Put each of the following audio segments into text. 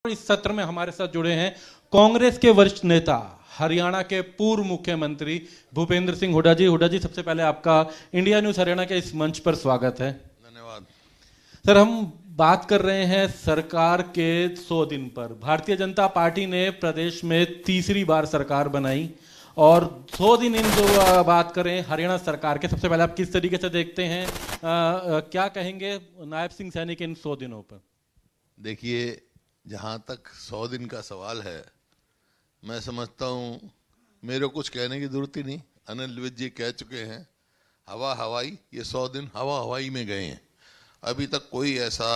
इस सत्र में हमारे साथ जुड़े हैं कांग्रेस के वरिष्ठ नेता, हरियाणा के पूर्व मुख्यमंत्री भूपेंद्र सिंह हुड्डा जी। हुड्डा जी, सबसे पहले आपका इंडिया न्यूज हरियाणा के इस मंच पर स्वागत है। धन्यवाद सर, हम बात कर रहे हैं सरकार के 100 दिन पर। भारतीय जनता पार्टी ने प्रदेश में तीसरी बार सरकार बनाई और 100 दिन इन जो बात करें हरियाणा सरकार के, सबसे पहले आप किस तरीके से देखते हैं, क्या कहेंगे नायब सिंह सैनी के इन 100 दिनों पर? देखिए, जहाँ तक 100 दिन का सवाल है, मैं समझता हूँ मेरे को कुछ कहने की जरूरत ही नहीं। अनिल विज जी कह चुके हैं, हवा हवाई, ये 100 दिन हवा हवाई में गए हैं। अभी तक कोई ऐसा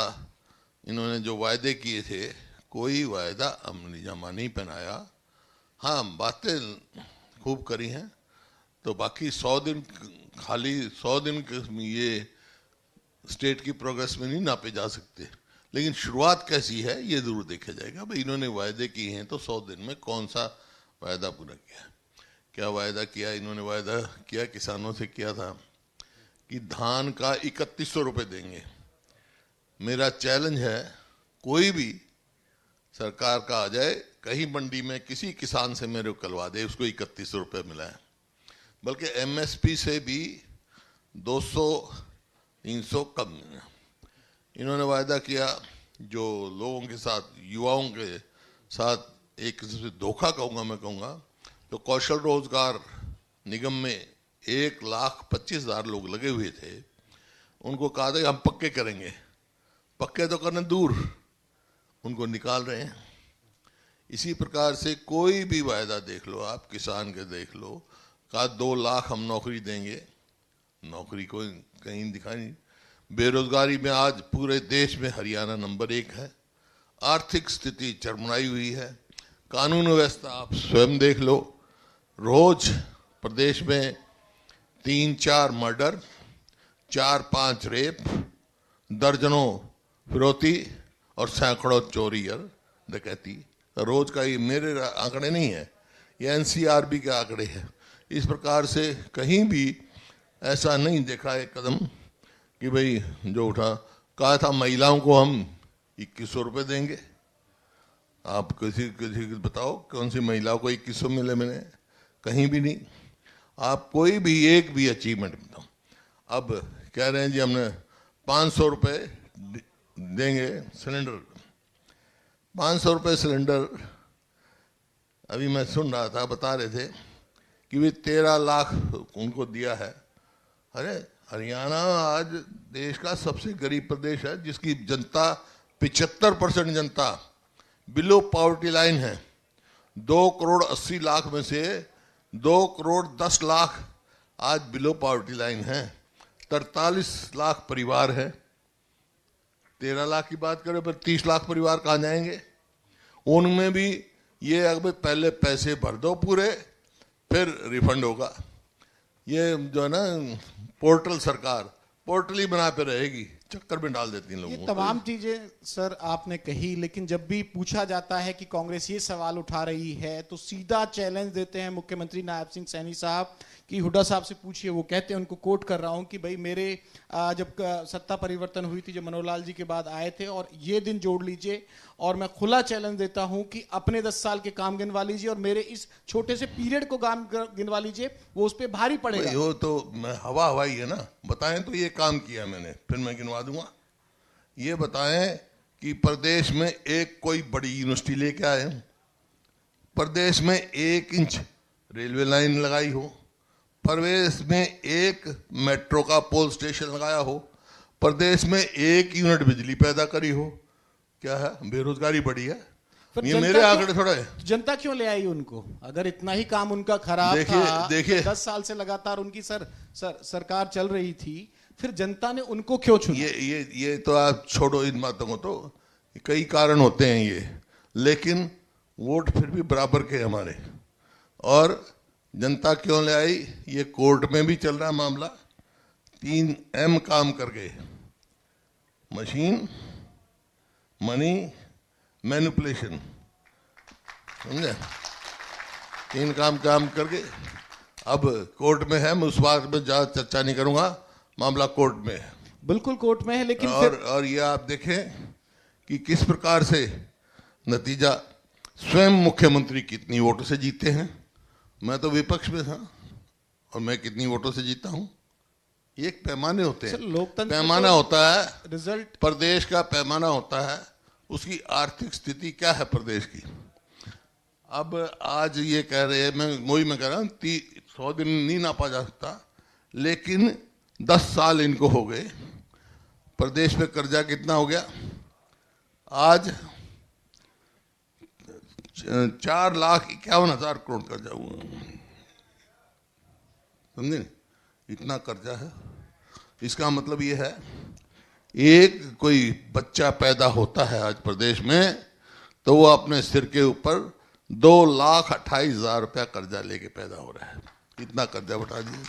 इन्होंने जो वायदे किए थे, कोई वायदा अमली जमा नहीं पहनाया। हाँ, बातें खूब करी हैं, तो बाकी 100 दिन खाली 100 दिन ये स्टेट की प्रोग्रेस में नहीं नापे जा सकते। लेकिन शुरुआत कैसी है ये जरूर देखा जाएगा। भाई, इन्होंने वायदे किए हैं तो 100 दिन में कौन सा वायदा पूरा किया, क्या वायदा किया इन्होंने? वायदा किया किसानों से किया था कि धान का 3100 रुपये देंगे। मेरा चैलेंज है, कोई भी सरकार का आ जाए, कहीं मंडी में किसी किसान से मेरे को कलवा दे उसको 3100 रुपये मिला है। बल्कि एमएसपी से भी 200-300 कम। इन्होंने वायदा किया जो लोगों के साथ, युवाओं के साथ एक किस्म से धोखा कहूँगा, मैं कहूँगा तो कौशल रोजगार निगम में 1,25,000 लोग लगे हुए थे। उनको कहा था हम पक्के करेंगे, पक्के तो करने दूर, उनको निकाल रहे हैं। इसी प्रकार से कोई भी वायदा देख लो आप, किसान के देख लो, कहा 2 लाख हम नौकरी देंगे, नौकरी कोई कहीं दिखा नहीं। बेरोजगारी में आज पूरे देश में हरियाणा नंबर 1 है। आर्थिक स्थिति चरमराई हुई है। कानून व्यवस्था आप स्वयं देख लो, रोज प्रदेश में 3-4 मर्डर, 4-5 रेप, दर्जनों फिरौती और सैकड़ों चोरी और डकैती रोज का। ये मेरे आंकड़े नहीं है, ये एनसीआरबी के आंकड़े हैं। इस प्रकार से कहीं भी ऐसा नहीं देखा एक कदम कि भाई जो उठा। कहा था महिलाओं को हम 2100 रुपये देंगे। आप किसी बताओ कौन सी महिलाओं को 2100 मिले? मैंने कहीं भी नहीं। आप कोई भी एक भी अचीवमेंट बताओ। अब कह रहे हैं जी हमने 500 रुपये देंगे सिलेंडर, 500 रुपये सिलेंडर। अभी मैं सुन रहा था, बता रहे थे कि वे 13 लाख उनको दिया है। अरे, हरियाणा आज देश का सबसे गरीब प्रदेश है, जिसकी जनता 75% जनता बिलो पॉवर्टी लाइन है। 2 करोड़ 80 लाख में से 2 करोड़ 10 लाख आज बिलो पॉवर्टी लाइन है। 43 लाख परिवार है। 13 लाख की बात करें, पर 30 लाख परिवार कहाँ जाएंगे? उनमें भी ये अगर पहले पैसे भर दो पूरे, फिर रिफंड होगा। ये जो है ना, पोर्टल सरकार पोर्टल ही बना पे रहेगी, चक्कर में डाल देती हैं लोगों को। ये तमाम चीजें सर आपने कही, लेकिन जब भी पूछा जाता है कि कांग्रेस ये सवाल उठा रही है तो सीधा चैलेंज देते हैं मुख्यमंत्री नायब सिंह सैनी साहब कि हुड्डा साहब से पूछिए। वो कहते हैं, उनको कोट कर रहा हूं कि भाई मेरे जब सत्ता परिवर्तन हुई थी, जब मनोहर लाल जी के बाद आए थे, और ये दिन जोड़ लीजिए, और मैं खुला चैलेंज देता हूं कि अपने 10 साल के काम गिनवा लीजिए और मेरे इस छोटे से पीरियड को काम गिनवा लीजिए, वो उस पर भारी पड़ेगा। वो तो हवा हवाई है ना। बताएं तो ये काम किया मैंने, फिर मैं गिनवा दूंगा। ये बताएं कि प्रदेश में एक कोई बड़ी यूनिवर्सिटी लेके आए, प्रदेश में 1 इंच रेलवे लाइन लगाई हो, प्रदेश में 1 मेट्रो का पोल स्टेशन लगाया हो, प्रदेश में 1 यूनिट बिजली पैदा करी हो। क्या है? बेरोजगारी बढ़ी है। ये मेरे आंकड़े थोड़ा है। जनता क्यों ले आई उनको? अगर इतना ही काम उनका खराब था, देखिए 10 साल से लगातार उनकी सरकार चल रही थी, फिर जनता ने उनको क्यों चुना? ये तो आप छोड़ो इन बातों को, तो कई कारण होते हैं ये, लेकिन वोट फिर भी बराबर के हमारे। और जनता क्यों ले आई? ये कोर्ट में भी चल रहा है मामला। 3M काम कर गए, मशीन, मनी, मैनिपुलेशन, समझे? 3 काम करके अब कोर्ट में है। मैं उस बात में ज्यादा चर्चा नहीं करूंगा, मामला कोर्ट में है। बिल्कुल कोर्ट में है, लेकिन और ये आप देखें कि किस प्रकार से नतीजा स्वयं मुख्यमंत्री कितनी वोटों से जीते हैं, मैं तो विपक्ष में था, और मैं कितनी वोटों से जीता हूं। एक पैमाने होते सर, हैं, लोकतंत्र पैमाना तो होता है रिजल्ट, प्रदेश का पैमाना होता है, उसकी आर्थिक स्थिति क्या है प्रदेश की। अब आज ये कह रहे हैं, मैं कह रहा हूँ 100 दिन नहीं नापा जा सकता, लेकिन 10 साल इनको हो गए। प्रदेश में कर्जा कितना हो गया आज? 4,51,000 करोड़ कर्जा हुआ, समझे? इतना कर्जा है। इसका मतलब ये है, एक कोई बच्चा पैदा होता है आज प्रदेश में, तो वो अपने सिर के ऊपर 2,28,000 रुपया कर्जा लेके पैदा हो रहा है। इतना कर्जा उठा दिया।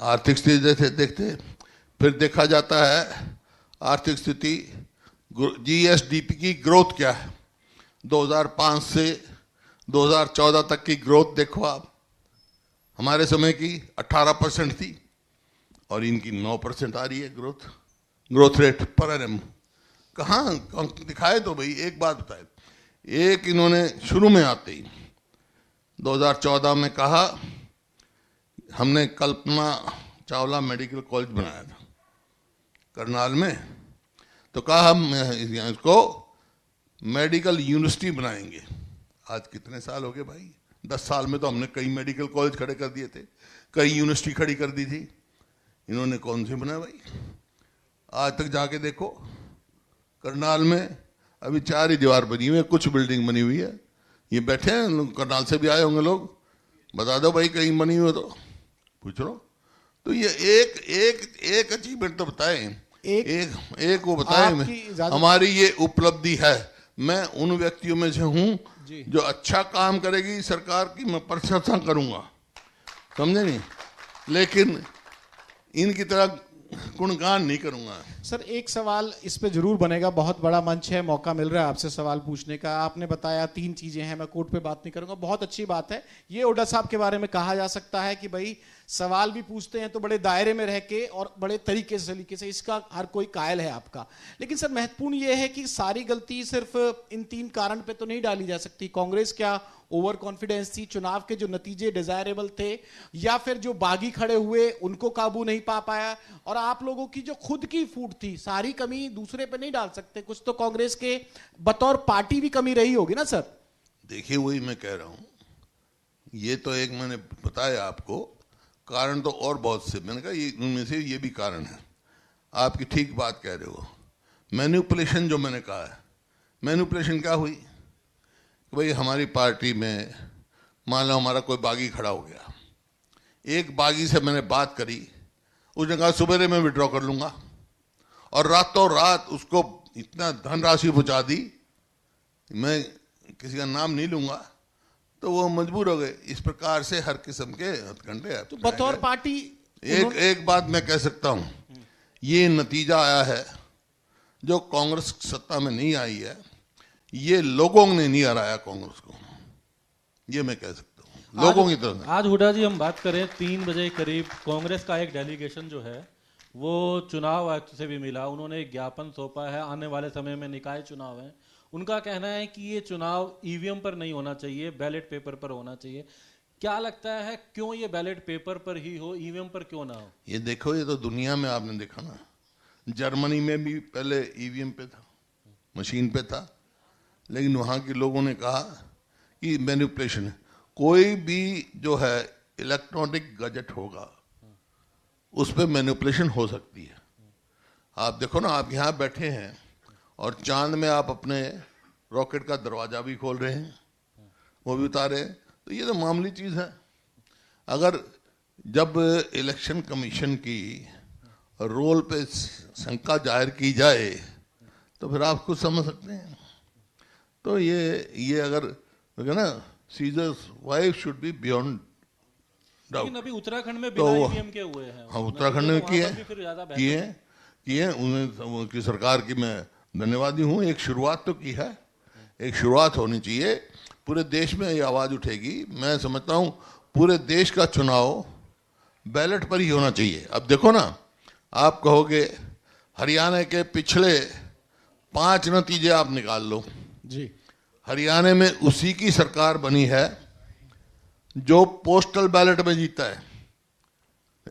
आर्थिक स्थिति जैसे देखते, फिर देखा जाता है आर्थिक स्थिति, जीएसडीपी की ग्रोथ क्या है। 2005 से 2014 तक की ग्रोथ देखो आप, हमारे समय की 18% थी और इनकी 9% आ रही है ग्रोथ रेट पर एनम। कहाँ दिखाए तो भाई, एक बात बताए। एक इन्होंने शुरू में आते ही 2014 में कहा, हमने कल्पना चावला मेडिकल कॉलेज बनाया था करनाल में, तो कहा हम इसको मेडिकल यूनिवर्सिटी बनाएंगे। आज कितने साल हो गए भाई? 10 साल में तो हमने कई मेडिकल कॉलेज खड़े कर दिए थे, कई यूनिवर्सिटी खड़ी कर दी थी। इन्होंने कौन से बनाया भाई? आज तक जाके देखो, करनाल में अभी 4 ही दीवार बनी हुई है, कुछ बिल्डिंग बनी हुई है। ये बैठे हैं, करनाल से भी आए होंगे लोग, बता दो भाई कहीं बनी हुई हो तो पूछ लो। तो ये एक अचीवमेंट तो बताएं, एक वो बताएं हमारी ये उपलब्धि है। मैं उन व्यक्तियों में से हूं जो अच्छा काम करेगी सरकार की मैं प्रशंसा करूंगा, समझे नहीं, लेकिन इनकी तरह गुणगान नहीं करूंगा। सर, एक सवाल इस पे जरूर बनेगा, बहुत बड़ा मंच है, मौका मिल रहा है आपसे सवाल पूछने का। आपने बताया 3 चीजें हैं, मैं कोर्ट पे बात नहीं करूंगा, बहुत अच्छी बात है। ये हुड्डा साहब के बारे में कहा जा सकता है कि भाई सवाल भी पूछते हैं तो बड़े दायरे में रह के और बड़े तरीके से, इसका हर कोई कायल है आपका। लेकिन सर, महत्वपूर्ण ये है कि सारी गलती सिर्फ इन 3 कारण पे तो नहीं डाली जा सकती। कांग्रेस क्या ओवर कॉन्फिडेंस थी, चुनाव के जो नतीजे डिजायरेबल थे, या फिर जो बागी खड़े हुए उनको काबू नहीं पा पाया, और आप लोगों की जो खुद की फूट थी, सारी कमी दूसरे पे नहीं डाल सकते। कुछ तो कांग्रेस के बतौर पार्टी भी कमी रही होगी ना सर? देखिए, वही मैं कह रहा हूं, ये तो एक मैंने बताया आपको, कारण तो और बहुत से, मैंने कहा ये उनमें से ये भी कारण है। आपकी ठीक बात कह रहे हो। मैनिपुलेशन जो मैंने कहा है, मैनिपुलेशन क्या हुई कि भाई हमारी पार्टी में मान लो हमारा कोई बागी खड़ा हो गया, एक बागी से मैंने बात करी, उसने कहा सुबह मैं विड्रॉ कर लूंगा, और रातों रात उसको इतना धनराशि पहुंचा दी, मैं किसी का नाम नहीं लूंगा, तो वो मजबूर हो गए। इस प्रकार से हर किस्म के हथकंडे। तो बतौर पार्टी एक बात मैं कह सकता हूं, ये नतीजा आया है जो कांग्रेस सत्ता में नहीं आई है, ये लोगों ने नहीं हराया कांग्रेस को, ये मैं कह सकता हूं, लोगों की तरफ। आज हुड्डा जी हम बात करें 3 बजे करीब कांग्रेस का एक डेलीगेशन जो है वो चुनाव आयुक्त से भी मिला, उन्होंने एक ज्ञापन सौंपा है। आने वाले समय में निकाय चुनाव है, उनका कहना है कि ये चुनाव ईवीएम पर नहीं होना चाहिए, बैलेट पेपर पर होना चाहिए। क्या लगता है क्यों ये बैलेट पेपर पर ही हो, ईवीएम पर क्यों ना हो? ये देखो, ये तो दुनिया में आपने देखा ना, जर्मनी में भी पहले ईवीएम पे था, मशीन पे था, लेकिन वहां के लोगों ने कहा कि मैनिपुलेशन है। कोई भी जो है इलेक्ट्रॉनिक गैजेट होगा उस पर मैनिपुलेशन हो सकती है। आप देखो ना, आप यहाँ बैठे हैं और चांद में आप अपने रॉकेट का दरवाजा भी खोल रहे हैं, वो भी उतारे, तो ये तो मामूली चीज है। अगर जब इलेक्शन कमीशन की रोल पे शंका जाहिर की जाए तो फिर आप खुद समझ सकते हैं। तो ये अगर ना, seizures wife should be beyond doubt. लेकिन अभी उत्तराखंड में बिना ईवीएम के हुए हैं। हाँ, उत्तराखंड में किए उन्हें, उनकी सरकार की मैं धन्यवादी हूँ। एक शुरुआत तो की है, एक शुरुआत होनी चाहिए, पूरे देश में ये आवाज उठेगी। मैं समझता हूँ पूरे देश का चुनाव बैलेट पर ही होना चाहिए। अब देखो ना, आप कहोगे हरियाणा के पिछले 5 नतीजे आप निकाल लो, जी। हरियाणा में उसी की सरकार बनी है जो पोस्टल बैलेट में जीता है।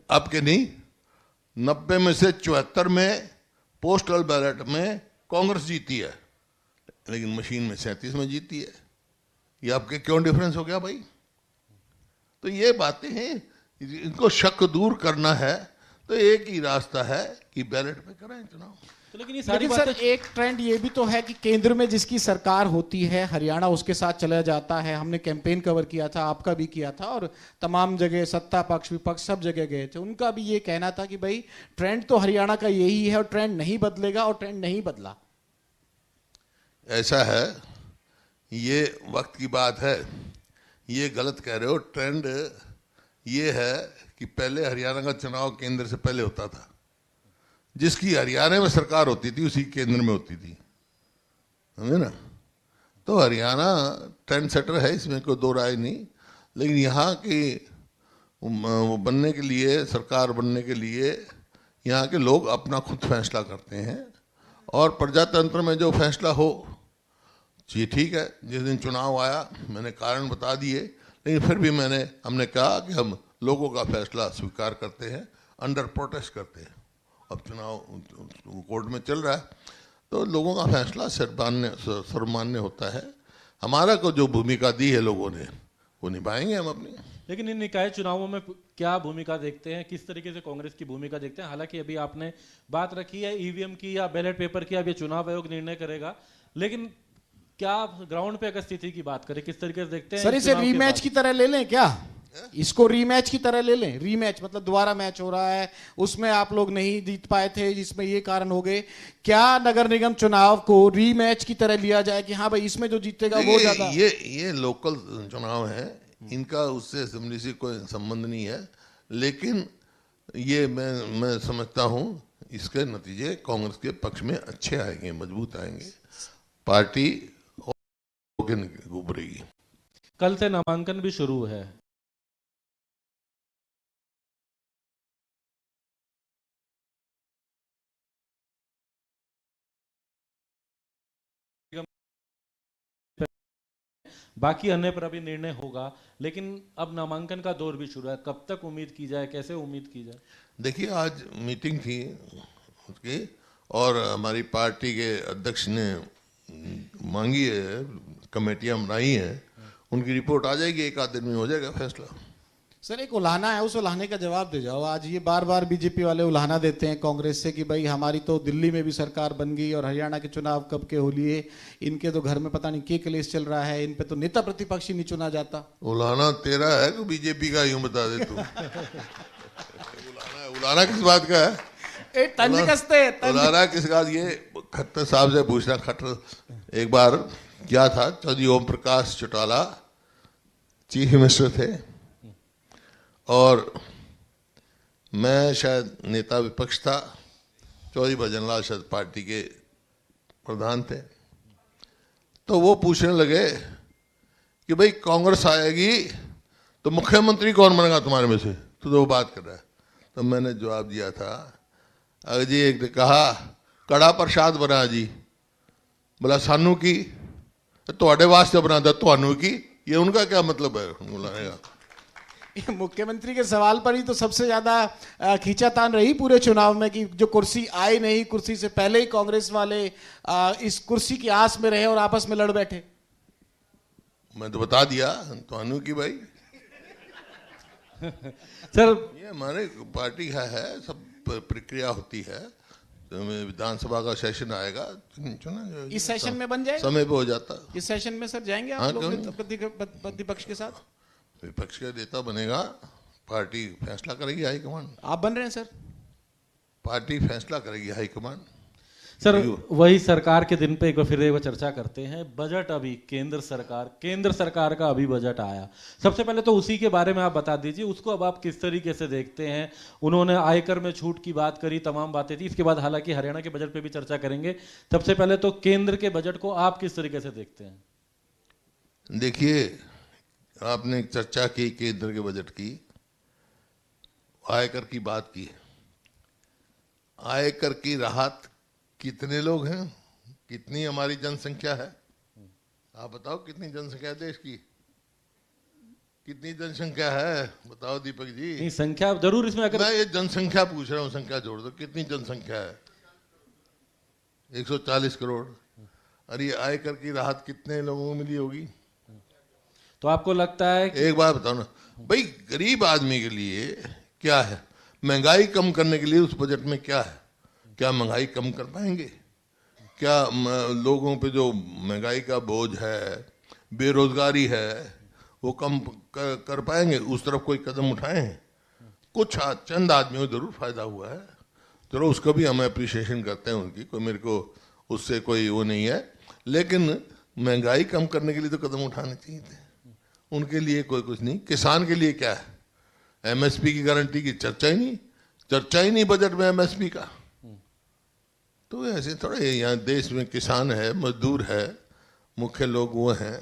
अब के नहीं, 90 में से 74 में पोस्टल बैलेट में कांग्रेस जीती है, लेकिन मशीन में 37 में जीती है। ये आपके क्यों डिफरेंस हो गया भाई? तो ये बातें हैं, इनको शक दूर करना है तो एक ही रास्ता है कि बैलेट पे करें चुनाव। तो लेकिन ये सारी लेकिन सर बातें एक ट्रेंड ये भी तो है कि केंद्र में जिसकी सरकार होती है हरियाणा उसके साथ चला जाता है। हमने कैंपेन कवर किया था, आपका भी किया था, और तमाम जगह सत्ता पक्ष विपक्ष सब जगह गए थे। उनका भी ये कहना था कि भाई ट्रेंड तो हरियाणा का यही है और ट्रेंड नहीं बदलेगा, और ट्रेंड नहीं बदला। ऐसा है, ये वक्त की बात है, ये गलत कह रहे हो। ट्रेंड ये है कि पहले हरियाणा का चुनाव केंद्र से पहले होता था। जिसकी हरियाणा में सरकार होती थी उसी केंद्र में होती थी, समझे ना? तो हरियाणा ट्रेंड सेटर है, इसमें कोई दो राय नहीं। लेकिन यहाँ की वो बनने के लिए, सरकार बनने के लिए यहाँ के लोग अपना खुद फैसला करते हैं, और प्रजातंत्र में जो फैसला हो ये ठीक है। जिस दिन चुनाव आया मैंने कारण बता दिए, लेकिन फिर भी हमने कहा कि हम लोगों का फैसला स्वीकार करते हैं, अंडर प्रोटेस्ट करते हैं। अब चुनाव कोर्ट में चल रहा है तो लोगों का फैसला सर्वमान्य होता है। हमारा को जो भूमिका दी है लोगों ने वो निभाएंगे हम अपनी। लेकिन इन निकाय चुनावों में क्या भूमिका देखते हैं, किस तरीके से कांग्रेस की भूमिका देखते हैं? हालांकि अभी आपने बात रखी है ईवीएम की या बैलेट पेपर की, अब ये चुनाव आयोग निर्णय करेगा, लेकिन क्या ग्राउंड पे अगर स्थिति की बात करें किस तरीके से देखते हैं? सर इसे रीमैच की तरह ले लें क्या? इसको रीमैच की तरह ले लें। रीमैच मतलब दोबारा मैच हो रहा है, उसमें आप लोग नहीं जीत पाए थे, जिसमें ये कारण हो गए। क्या नगर निगम चुनाव को रीमैच की तरह लिया जाए कि हाँ भाई इसमें जो जीतेगा वो ज्यादा? ये लोकल चुनाव है, इनका उससे असेंबली से कोई संबंध नहीं है। लेकिन ये मैं समझता हूँ इसके नतीजे कांग्रेस के पक्ष में अच्छे आएंगे, मजबूत आएंगे, पार्टी उभरेगी। कल से नामांकन भी शुरू है। बाकी अन्य पर अभी निर्णय होगा, लेकिन अब नामांकन का दौर भी शुरू है। कब तक उम्मीद की जाए, कैसे उम्मीद की जाए? देखिए, आज मीटिंग थी उसकी, और हमारी पार्टी के अध्यक्ष ने मांगी है, कमेटियां बनाई हैं, उनकी रिपोर्ट आ जाएगी, एक आध दिन में हो जाएगा फैसला। सर एक उलाहना है, उस उलाहने का जवाब दे जाओ। आज ये बार बार बीजेपी वाले उलाहना देते हैं कांग्रेस से कि भाई हमारी तो दिल्ली में भी सरकार बन गई और हरियाणा के चुनाव कब के हो लिए, इनके तो घर में पता नहीं क्या कलेश चल रहा है, इन पे तो नेता प्रतिपक्ष ही नहीं चुना जाता। उलाहना तेरा है कि बीजेपी का? यूं बता दे तू। उलाहना किस बात का है? उलाहना किस बात? ये खट्टर साहब से पूछना। खट्टर एक बार क्या था, चौधरी ओम प्रकाश चौटाला चीफ मिनिस्टर थे और मैं शायद नेता विपक्ष था, चौधरी भजनलाल शायद पार्टी के प्रधान थे। तो वो पूछने लगे कि भाई कांग्रेस आएगी तो मुख्यमंत्री कौन बनेगा तुम्हारे में से? तो वो बात कर रहा है। तो मैंने जवाब दिया था, अगर जी एक ने कहा कड़ा प्रसाद बना जी, बोला सानू की थोड़े वास्ते बना दो, थानू की, ये उनका क्या मतलब है बुलाने का? मुख्यमंत्री के सवाल पर ही तो सबसे ज्यादा खींचातान रही पूरे चुनाव में कि जो कुर्सी आई नहीं, कुर्सी से पहले ही कांग्रेस वाले इस कुर्सी की आस में रहे और आपस में लड़ बैठे। मैं तो बता दिया थानू की भाई। सर ये हमारे पार्टी का है, सब प्रक्रिया होती है, तो विधानसभा का सेशन आएगा, चुना इस सेशन में बन जाए, समय पे हो जाता। इस सेशन में सर जाएंगे आप लोग प्रतिपक्ष के साथ? विपक्ष का नेता बनेगा, पार्टी फैसला करेगी, हाईकमान। आप बन रहे हैं सर? पार्टी फैसला करेगी, हाईकमान। सर वही सरकार के दिन पे एक बार फिर एक बार चर्चा करते हैं। बजट अभी केंद्र सरकार का अभी बजट आया, सबसे पहले तो उसी के बारे में आप बता दीजिए, उसको अब आप किस तरीके से देखते हैं? उन्होंने आयकर में छूट की बात करी, तमाम बातें थी, इसके बाद हालांकि हरियाणा के बजट पे भी चर्चा करेंगे। सबसे पहले तो केंद्र के बजट को आप किस तरीके से देखते हैं? देखिए, आपने चर्चा की केंद्र के बजट की, आयकर की बात की। आयकर की राहत कितने लोग हैं, कितनी हमारी जनसंख्या है, आप बताओ कितनी जनसंख्या है देश की, कितनी जनसंख्या है बताओ दीपक जी। नहीं, संख्या जरूर इसमें अगर मैं ये जनसंख्या पूछ रहा हूँ, संख्या जोड़ दो, कितनी जनसंख्या है? 140 करोड़। अरे ये आयकर की राहत कितने लोगों को मिली होगी? तो आपको लगता है कि एक बात बताओ ना भाई, गरीब आदमी के लिए क्या है? महंगाई कम करने के लिए उस बजट में क्या है? क्या महंगाई कम कर पाएंगे? क्या लोगों पे जो महंगाई का बोझ है, बेरोजगारी है, वो कम कर पाएंगे? उस तरफ कोई कदम उठाए हैं? कुछ चंद आदमियों को जरूर फायदा हुआ है, चलो उसका भी हम अप्रिशिएशन करते हैं उनकी, कोई मेरे को उससे कोई वो नहीं है, लेकिन महंगाई कम करने के लिए तो कदम उठाने चाहिए थे। उनके लिए कोई कुछ नहीं। किसान के लिए क्या है? एमएसपी की गारंटी की चर्चा ही नहीं बजट में एमएसपी का। तो ऐसे थोड़े, यहाँ देश में किसान है, मजदूर है, मुख्य लोग वो हैं।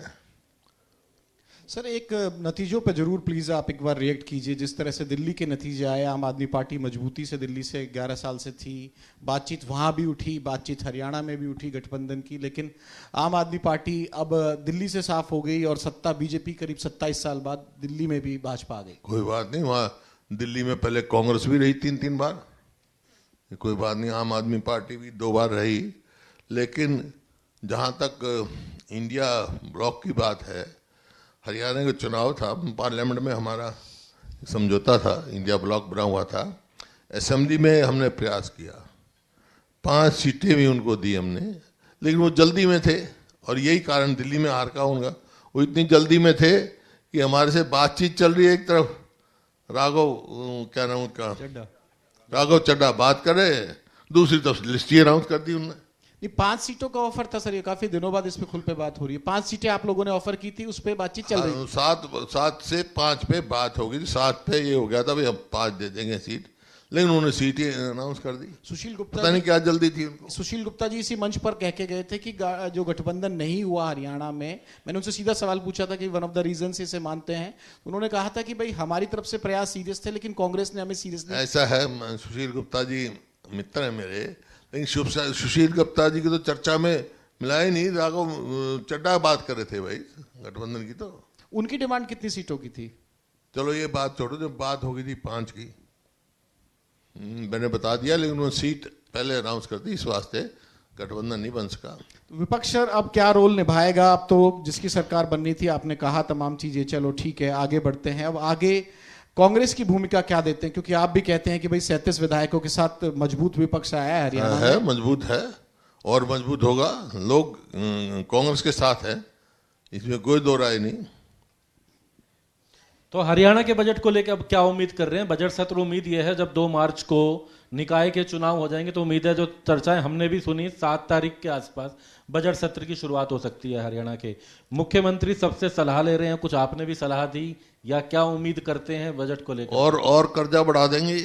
सर एक नतीजों पे जरूर प्लीज आप एक बार रिएक्ट कीजिए। जिस तरह से दिल्ली के नतीजे आए, आम आदमी पार्टी मजबूती से दिल्ली से 11 साल से थी, बातचीत वहां भी उठी, बातचीत हरियाणा में भी उठी गठबंधन की, लेकिन आम आदमी पार्टी अब दिल्ली से साफ हो गई और सत्ता बीजेपी करीब 27 साल बाद दिल्ली में भी भाजपा आ गई। कोई बात नहीं, वहाँ दिल्ली में पहले कांग्रेस भी रही 3-3 बार, कोई बात नहीं, आम आदमी पार्टी भी 2 बार रही। लेकिन जहाँ तक इंडिया ब्लॉक की बात है, हरियाणा का चुनाव था, पार्लियामेंट में हमारा समझौता था, इंडिया ब्लॉक बना हुआ था, असेंबली में हमने प्रयास किया, 5 सीटें भी उनको दी हमने, लेकिन वो जल्दी में थे और यही कारण दिल्ली में हार का होगा। वो इतनी जल्दी में थे कि हमारे से बातचीत चल रही है, एक तरफ राघव क्या नाम उनका, राघव चड्ढा बात कर रहे हैं, दूसरी तरफ लिस्ट ही अनाउंस कर दी उन्होंने। 5 सीटों का ऑफर था सर, ये काफी दिनों बाद इस पे खुल पे बात हो रही है। 5 सीटें आप लोगों ने ऑफर की थी, उस पे बातचीत चल रही है। 7 से 5 पे बात हो गई थी, 7 पे ये हो गया था भाई हम 5 दे देंगे सीट, लेकिन उन्होंने सीट ही अनाउंस कर दी। सुशील पता नहीं क्या जल्दी थी उनको। सुशील गुप्ता जी इसी मंच पर कह के गए थे कि जो गठबंधन नहीं हुआ हरियाणा में, मैंने उनसे सीधा सवाल पूछा था कि वन ऑफ द रीजन इसे मानते हैं, उन्होंने कहा था कि भाई हमारी तरफ से प्रयास सीरियस थे, लेकिन कांग्रेस ने हमें सीरियस नहीं। ऐसा है, सुशील गुप्ता जी मित्र है मेरे, लेकिन सुशील गुप्ता जी की तो चर्चा में मिला ही नहीं, राघव चड्ढा बात कर रहे थे भाई गठबंधन की। तो उनकी डिमांड कितनी सीटों की थी? चलो ये बात छोड़ो, जब बात हो गई थी 5 की, मैंने बता दिया, लेकिन वो सीट पहले अनाउंस कर दी, इस वास्ते गठबंधन नहीं बन सका। विपक्ष सर अब क्या रोल निभाएगा? अब तो जिसकी सरकार बननी थी, आपने कहा तमाम चीजें, चलो ठीक है आगे बढ़ते हैं, अब आगे कांग्रेस की भूमिका क्या देते हैं? क्योंकि आप भी कहते हैं कि भाई 37 विधायकों के साथ मजबूत विपक्ष आया है हरियाणा है, मजबूत है और मजबूत होगा, लोग कांग्रेस के साथ है, इसमें कोई दो राय नहीं। तो हरियाणा के बजट को लेकर अब क्या उम्मीद कर रहे हैं? बजट सत्र, उम्मीद यह है जब 2 मार्च को निकाय के चुनाव हो जाएंगे तो उम्मीद है, जो चर्चाएं हमने भी सुनी, 7 तारीख के आसपास बजट सत्र की शुरुआत हो सकती है। हरियाणा के मुख्यमंत्री सबसे सलाह ले रहे हैं, कुछ आपने भी सलाह दी, या क्या उम्मीद करते हैं बजट को लेकर? और कर्जा बढ़ा देंगे,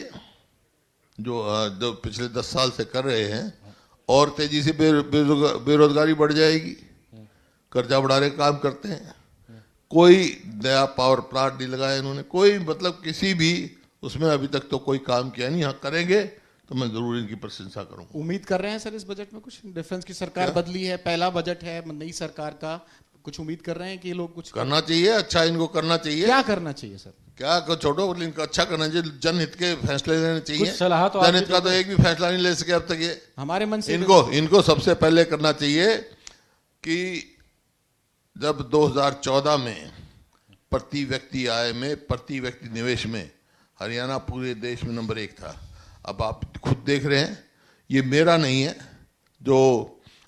जो पिछले 10 साल से कर रहे हैं, और तेजी से बेरोजगारी बढ़ जाएगी। कर्जा बढ़ाने का काम करते हैं, कोई नया पावर प्लांट नहीं लगाया इन्होंने, कोई मतलब किसी भी उसमें अभी तक तो कोई काम किया नहीं। हाँ करेंगे तो मैं जरूर इनकी प्रशंसा करूंगा। उम्मीद कर रहे हैं सर इस बजट में कुछ डिफरेंस की? सरकार बदली है, पहला बजट है नई सरकार का, कुछ उम्मीद कर रहे हैं कि ये लोग कुछ करना चाहिए, अच्छा इनको करना चाहिए। क्या करना चाहिए सर? क्या छोड़ो, इनको अच्छा करना चाहिए, जनहित के फैसले लेने चाहिए। कुछ सलाह तो जनहित का तो एक भी फैसला नहीं ले सके अब तक ये। हमारे मन से इनको सबसे पहले करना चाहिए कि जब 2014 में प्रति व्यक्ति आय में, प्रति व्यक्ति निवेश में हरियाणा पूरे देश में नंबर 1 था। अब आप खुद देख रहे हैं, ये मेरा नहीं है, जो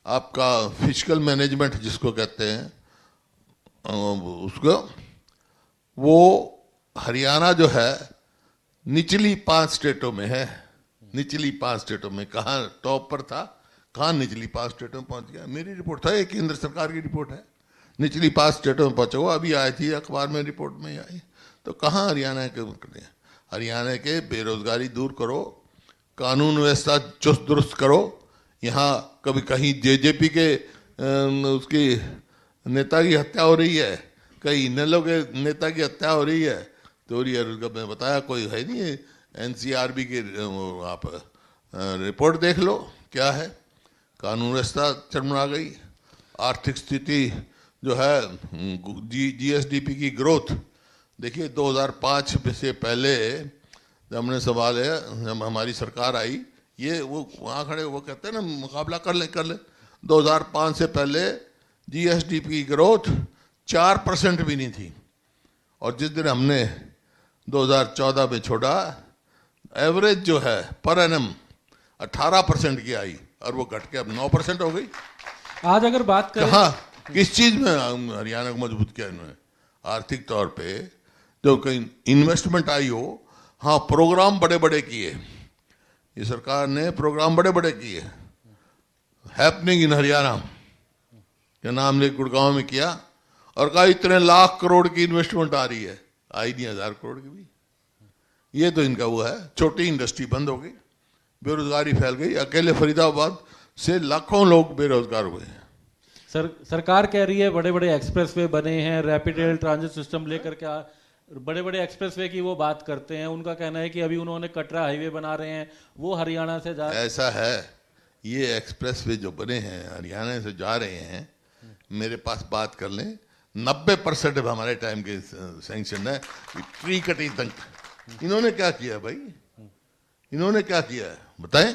आपका फिस्कल मैनेजमेंट जिसको कहते हैं उसको, वो हरियाणा जो है निचली 5 स्टेटों में है। निचली 5 स्टेटों में, कहाँ टॉप पर था, कहाँ निचली 5 स्टेटों में पहुंच गया। मेरी रिपोर्ट था, ये केंद्र सरकार की रिपोर्ट है, निचली 5 स्टेटों में पहुंचा हुआ, अभी आई थी अखबार में, रिपोर्ट में आई। तो कहाँ हरियाणा के, हरियाणा के बेरोजगारी दूर करो, कानून व्यवस्था चुस्त दुरुस्त करो। यहाँ कभी कहीं जेजेपी के उसकी नेता की हत्या हो रही है, कहीं इनेलो के नेता की हत्या हो रही है, तो मैं बताया कोई है नहीं, एनसीआरबी की आप रिपोर्ट देख लो क्या है। कानून व्यवस्था चरमरा गई, आर्थिक स्थिति जो है जीएसडीपी की ग्रोथ देखिए 2005 से पहले जब हमने सवाल है जब हमारी सरकार आई ये वो वहाँ खड़े वो कहते हैं ना मुकाबला कर ले 2005 से पहले जीएसडीपी की ग्रोथ 4% भी नहीं थी और जिस दिन हमने 2014 में छोड़ा एवरेज जो है पर एनम 18% की आई और वो घट के अब 9% हो गई। आज अगर बात करें कहाँ किस चीज में हरियाणा को मजबूत किया इन्होंने आर्थिक तौर पे जो कहीं इन्वेस्टमेंट आई हो। हाँ प्रोग्राम बड़े बड़े किए ये सरकार ने प्रोग्राम बड़े बड़े किए हैपनिंग इन हरियाणा के नाम ले गुड़गांव में किया और कहा इतने लाख करोड़ की इन्वेस्टमेंट आ रही है आई नहीं 1000 करोड़ की भी। ये तो इनका वो है छोटी इंडस्ट्री बंद हो गई बेरोजगारी फैल गई अकेले फरीदाबाद से लाखों लोग बेरोजगार हुए हैं। सरकार कह रही है बड़े बड़े एक्सप्रेसवे बने हैं रैपिड रेल ट्रांजिट सिस्टम लेकर के बड़े बड़े एक्सप्रेसवे की वो बात करते हैं उनका कहना है कि अभी उन्होंने कटरा हाईवे बना रहे हैं वो हरियाणा से जा ऐसा है ये एक्सप्रेसवे जो बने हैं हरियाणा से जा रहे हैं मेरे पास बात कर लें 90% हमारे टाइम के सैंक्शन है ट्री कटिंग तक। इन्होंने क्या किया भाई इन्होंने क्या किया है बताएं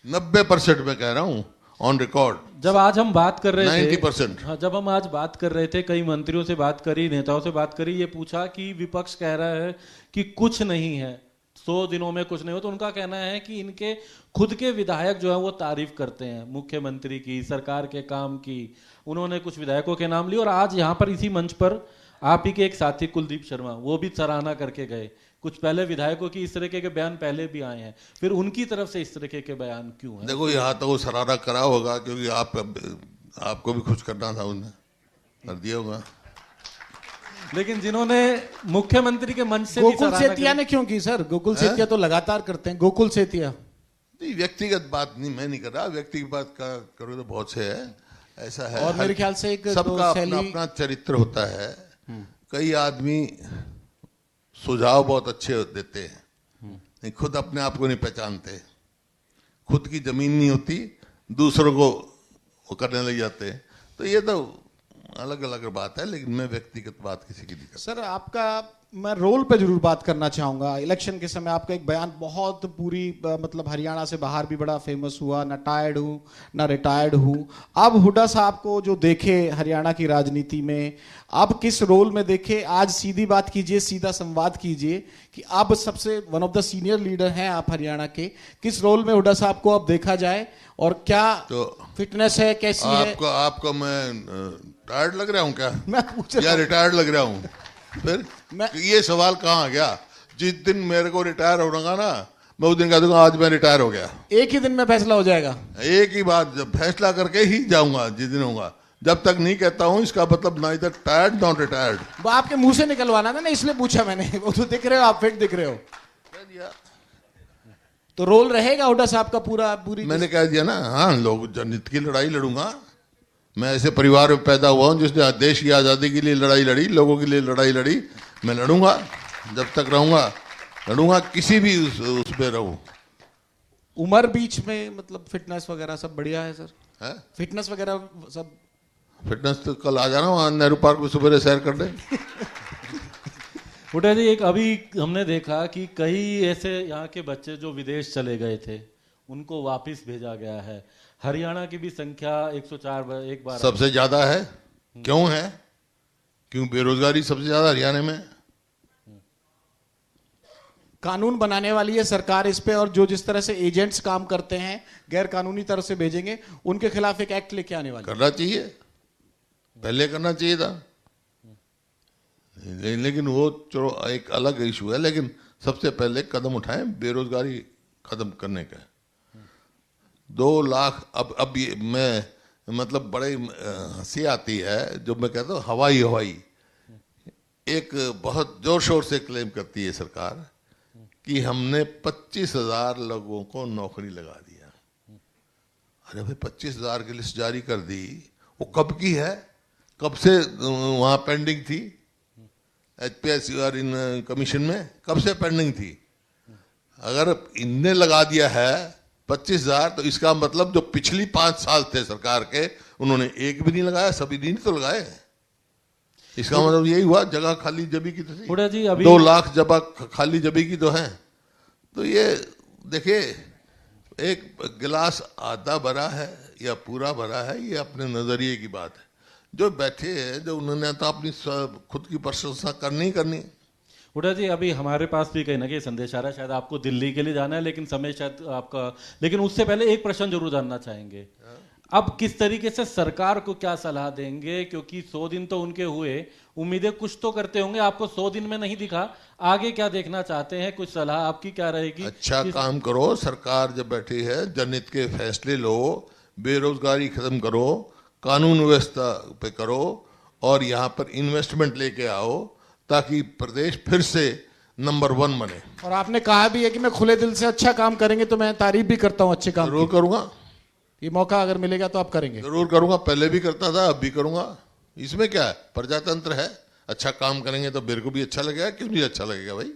90% में कह रहा हूं ऑन रिकॉर्ड। जब आज हम बात कर रहे 90%। थे हाँ, जब हम आज बात कर रहे थे कई मंत्रियों से बात करी नेताओं से बात करी ये पूछा कि विपक्ष कह रहा है कि कुछ नहीं है 100 दिनों में कुछ नहीं हो तो उनका कहना है कि इनके खुद के विधायक जो है वो तारीफ करते हैं मुख्यमंत्री की सरकार के काम की। उन्होंने कुछ विधायकों के नाम लिए और आज यहाँ पर इसी मंच पर आप ही के एक साथी कुलदीप शर्मा वो भी सराहना करके गए। कुछ पहले विधायकों की इस तरीके के बयान पहले भी आए हैं फिर उनकी तरफ से इस तरीके के बयान क्यों है? देखो यहाँ तो वो सराहना करा होगा क्योंकि आपको भी खुश करना था उन्हें कर दिया होगा। लेकिन जिन्होंने मुख्यमंत्री के मंच से गोकुल सेतिया ने क्यों की सर? गोकुल सेतिया तो लगातार करते हैं। गोकुल सेतिया नहीं व्यक्तिगत बात नहीं मैं नहीं कर रहा व्यक्तिगत बात करो तो बहुत से है ऐसा है और मेरे ख्याल से एक सबका अपना अपना चरित्र होता है। कई आदमी सुझाव बहुत अच्छे देते हैं खुद अपने आप को नहीं पहचानते खुद की जमीन नहीं होती दूसरों को वो करने लग जाते हैं तो ये तो अलग अलग बात है लेकिन मैं व्यक्तिगत बात किसी की नहीं करता। सर आपका मैं रोल पे जरूर बात करना चाहूंगा। इलेक्शन के समय आपका एक बयान बहुत पूरी मतलब हरियाणा से बाहर भी बड़ा फेमस हुआ ना टायर्ड हूं ना रिटायर्ड हूं। अब हुड्डा साहब को जो देखे हरियाणा की राजनीति में अब किस रोल में देखे आज सीधी बात कीजिए सीधा संवाद कीजिए कि अब सबसे one of the senior leader हैं आप हरियाणा के किस रोल में हुड्डा साहब को अब देखा जाए और क्या तो फिटनेस है कैसी है? आपको मैं टायर्ड लग रहा हूँ क्या? मैं पूछ या रिटायर्ड लग रहा हूँ? फिर ये सवाल कहाँ आ गया? जिस दिन मेरे को रिटायर होगा ना मैं उस दिन कह दूंगा आज मैं रिटायर हो गया। एक ही दिन में फैसला हो जाएगा? एक ही बात जब फैसला करके ही जाऊंगा जिस दिन होगा। जब तक नहीं कहता हूं इसका मतलब ना इधर टायर्ड नॉट रिटायर्ड। वो आपके मुंह से निकलवाना था ना इसलिए पूछा मैंने। वो तो दिख रहे हो आप फिट दिख रहे हो तो रोल रहेगा हुड्डा साहब का पूरी मैंने कह दिया ना। हाँ लोग जनहित की लड़ाई लड़ूंगा। मैं ऐसे परिवार में पैदा हुआ हूं जिसने देश की आजादी के लिए लड़ाई लड़ी लोगों के लिए लड़ाई लड़ी। मैं लड़ूंगा जब तक रहूंगा लड़ूंगा किसी भी उस पे रहूं। उम्र बीच में मतलब फिटनेस वगैरह सब बढ़िया है सर है? फिटनेस वगैरह सब फिटनेस तो कल आ जाना वहां नेहरू पार्क में सुबह सैर कर ले। हुड्डा जी एक अभी हमने देखा कि कई ऐसे यहाँ के बच्चे जो विदेश चले गए थे उनको वापस भेजा गया है। हरियाणा की भी संख्या 104 एक बार सबसे ज्यादा है। क्यों है? क्यों बेरोजगारी सबसे ज्यादा हरियाणा में। कानून बनाने वाली है सरकार इस पे और जो जिस तरह से एजेंट्स काम करते हैं गैर कानूनी तरह से भेजेंगे उनके खिलाफ एक एक्ट लेके आने वाली करना चाहिए पहले करना चाहिए था लेकिन वो चलो एक अलग इशू है। लेकिन सबसे पहले कदम उठाएं बेरोजगारी खत्म करने का। 2 लाख अब ये मैं मतलब बड़े हंसी आती है जो मैं कहता हूँ हवाई एक बहुत जोर शोर से क्लेम करती है सरकार कि हमने 25,000 लोगों को नौकरी लगा दिया। अरे भाई 25,000 की लिस्ट जारी कर दी वो कब की है? कब से वहां पेंडिंग थी? HPS कमीशन में कब से पेंडिंग थी? अगर इनने लगा दिया है 25,000, तो इसका मतलब जो पिछली 5 साल थे सरकार के, उन्होंने एक भी नहीं लगाया, सभी दिन तो लगाए। इसका मतलब यही हुआ जगह खाली जबी की तो थी। हुड्डा जी अभी 2 लाख जगह खाली जबी की तो है। तो ये देखिए, एक गिलास आधा भरा है या पूरा भरा है, ये अपने नजरिए की बात है। जो बैठे हैं, जो उन्होंने तो अपनी खुद की प्रशंसा करनी ही करनी। हुड्डा जी अभी हमारे पास भी कहीं ना कहीं संदेश आ रहा है, शायद आपको दिल्ली के लिए जाना है, लेकिन समय शायद आपका, लेकिन उससे पहले एक प्रश्न जरूर जानना चाहेंगे। अब किस तरीके से सरकार को क्या सलाह देंगे, क्योंकि 100 दिन तो उनके हुए, उम्मीदें कुछ तो करते होंगे, आपको 100 दिन में नहीं दिखा, आगे क्या देखना चाहते हैं, कुछ सलाह आपकी क्या रहेगी? अच्छा काम करो, सरकार जब बैठी है जनहित के फैसले लो, बेरोजगारी खत्म करो, कानून व्यवस्था पे करो, और यहाँ पर इन्वेस्टमेंट लेके आओ, ताकि प्रदेश फिर से नंबर 1 बने। और आपने कहा भी है कि मैं खुले दिल से अच्छा काम करेंगे, तो मैं तारीफ भी करता हूं अच्छे काम की। जरूर करूंगा, ये मौका अगर मिलेगा तो आप करेंगे? जरूर करूंगा, पहले भी करता था, अब भी करूंगा। इसमें क्या है, प्रजातंत्र है, अच्छा काम करेंगे तो मेरे को भी अच्छा लगेगा, क्यों नहीं अच्छा लगेगा भाई।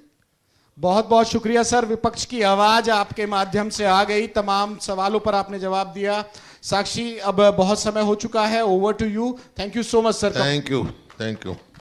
बहुत बहुत शुक्रिया सर, विपक्ष की आवाज आपके माध्यम से आ गई, तमाम सवालों पर आपने जवाब दिया। साक्षी, अब बहुत समय हो चुका है, over to you. Thank you so much sir. Thank you.